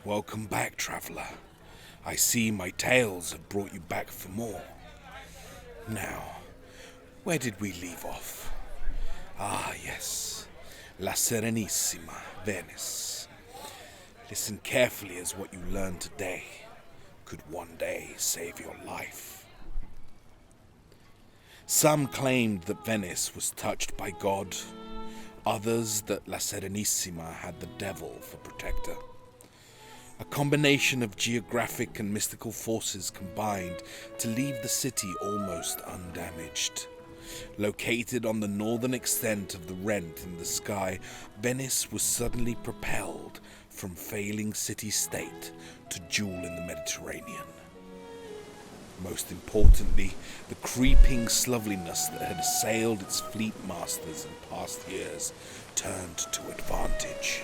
Welcome back, traveller. I see my tales have brought you back for more. Now, where did we leave off? Ah, yes. La Serenissima, Venice. Listen carefully, as what you learn today could one day save your life. Some claimed that Venice was touched by God, others that La Serenissima had the devil for protector. A combination of geographic and mystical forces combined to leave the city almost undamaged. Located on the northern extent of the rent in the sky, Venice was suddenly propelled from failing city-state to jewel in the Mediterranean. Most importantly, the creeping slovenliness that had assailed its fleet masters in past years turned to advantage.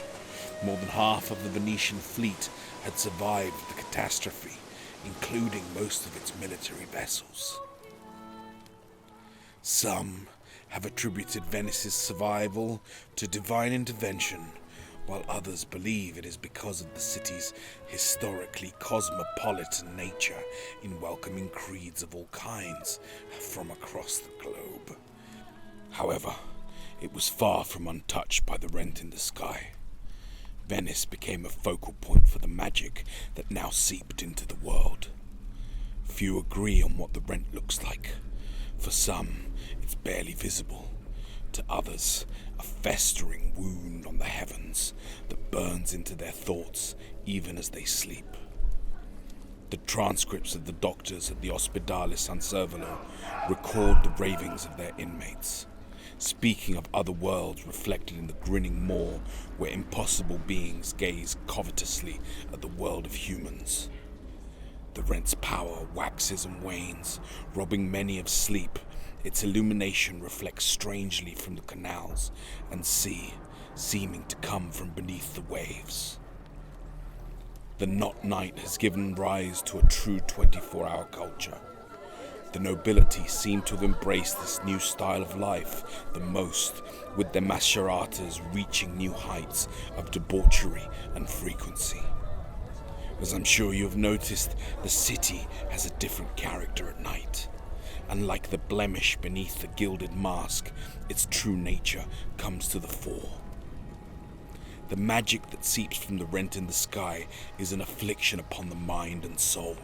More than half of the Venetian fleet had survived the catastrophe, including most of its military vessels. Some have attributed Venice's survival to divine intervention, while others believe it is because of the city's historically cosmopolitan nature in welcoming creeds of all kinds from across the globe. However, it was far from untouched by the rent in the sky. Venice became a focal point for the magic that now seeped into the world. Few agree on what the rent looks like. For some, it's barely visible. To others, a festering wound on the heavens that burns into their thoughts even as they sleep. The transcripts of the doctors at the Ospedale San Servolo record the ravings of their inmates, speaking of other worlds reflected in the grinning maw where impossible beings gaze covetously at the world of humans. The rent's power waxes and wanes, robbing many of sleep. Its illumination reflects strangely from the canals and sea, seeming to come from beneath the waves. The not night has given rise to a true 24-hour culture. The nobility seem to have embraced this new style of life the most, with their mascheratas reaching new heights of debauchery and frequency. As I'm sure you have noticed, the city has a different character at night. Unlike the blemish beneath the gilded mask, its true nature comes to the fore. The magic that seeps from the rent in the sky is an affliction upon the mind and soul.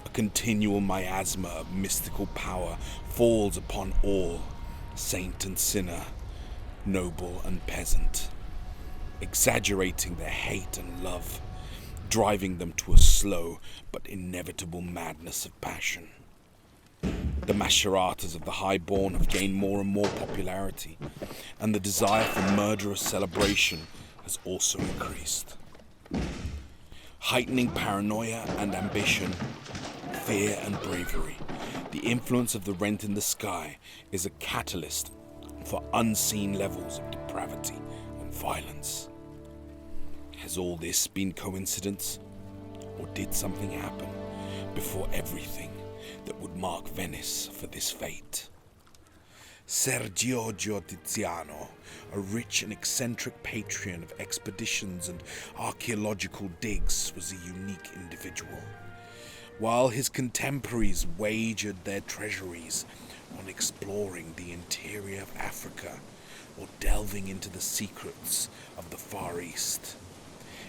A continual miasma of mystical power falls upon all, saint and sinner, noble and peasant, exaggerating their hate and love, driving them to a slow but inevitable madness of passion. The mascheratas of the highborn have gained more and more popularity, and the desire for murderous celebration has also increased. Heightening paranoia and ambition, fear and bravery, the influence of the rent in the sky is a catalyst for unseen levels of depravity and violence. Has all this been coincidence, or did something happen before everything that would mark Venice for this fate? Ser Giorgio Tiziano, a rich and eccentric patron of expeditions and archaeological digs, was a unique individual. While his contemporaries wagered their treasuries on exploring the interior of Africa or delving into the secrets of the Far East,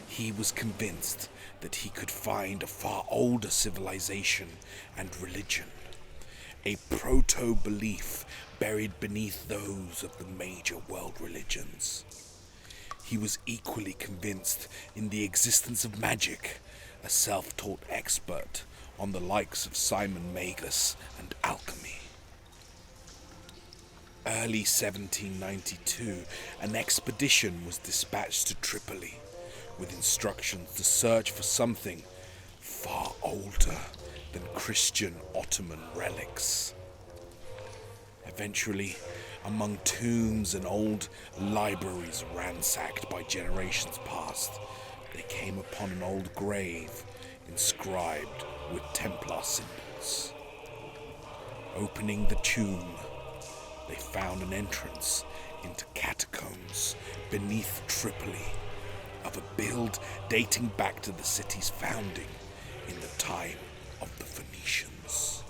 he was convinced that he could find a far older civilization and religion, a proto-belief buried beneath those of the major world religions. He was equally convinced in the existence of magic, a self-taught expert on the likes of Simon Magus and alchemy. Early 1792, an expedition was dispatched to Tripoli with instructions to search for something far older than Christian Ottoman relics. Eventually, among tombs and old libraries ransacked by generations past, they came upon an old grave inscribed with Templar symbols. Opening the tomb, they found an entrance into catacombs beneath Tripoli, of a build dating back to the city's founding in the time of the Phoenicians.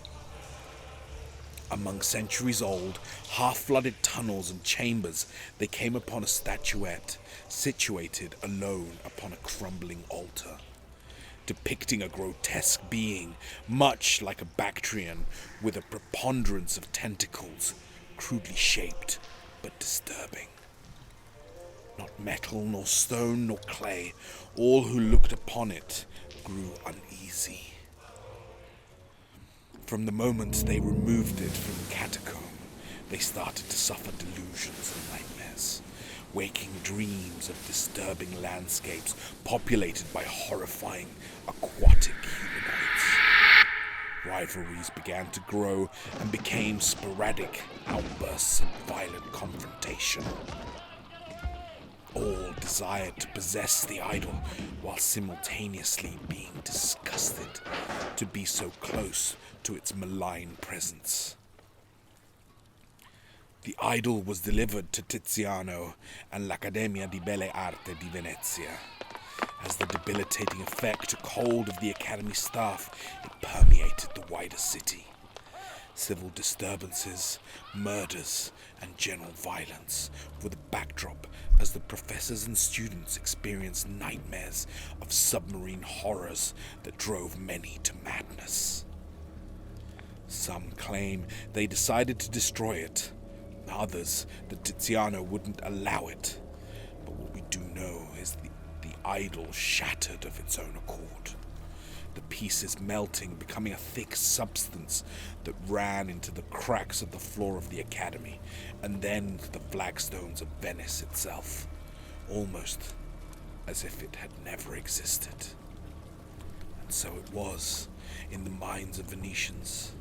Among centuries-old, half-flooded tunnels and chambers, they came upon a statuette situated alone upon a crumbling altar, depicting a grotesque being, much like a Bactrian, with a preponderance of tentacles, crudely shaped but disturbing. Not metal, nor stone, nor clay, all who looked upon it grew uneasy. From the moment they removed it from the catacomb, they started to suffer delusions and nightmares, waking dreams of disturbing landscapes populated by horrifying aquatic humanoids. Rivalries began to grow and became sporadic outbursts of violent confrontation. All desired to possess the idol while simultaneously being disgusted to be so close to its malign presence. The idol was delivered to Tiziano and l'Accademia di Belle Arti di Venezia. As the debilitating effect took hold of the Academy staff, it permeated the wider city. Civil disturbances, murders, and general violence were the backdrop as the professors and students experienced nightmares of submarine horrors that drove many to madness. Some claim they decided to destroy it, others that Tiziano wouldn't allow it. But what we do know is the idol shattered of its own accord, the pieces melting, becoming a thick substance that ran into the cracks of the floor of the Academy, and then to the flagstones of Venice itself, almost as if it had never existed. And so it was in the minds of Venetians.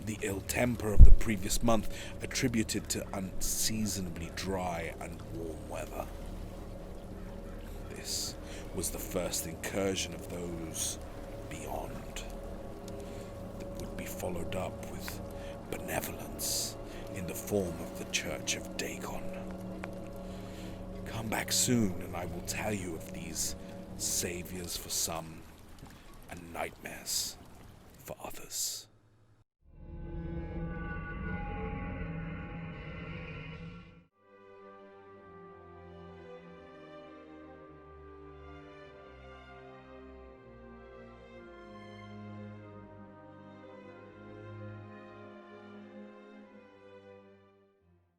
The ill temper of the previous month attributed to unseasonably dry and warm weather. This was the first incursion of those beyond that would be followed up with benevolence in the form of the Church of Dagon. Come back soon and I will tell you of these saviors for some and nightmares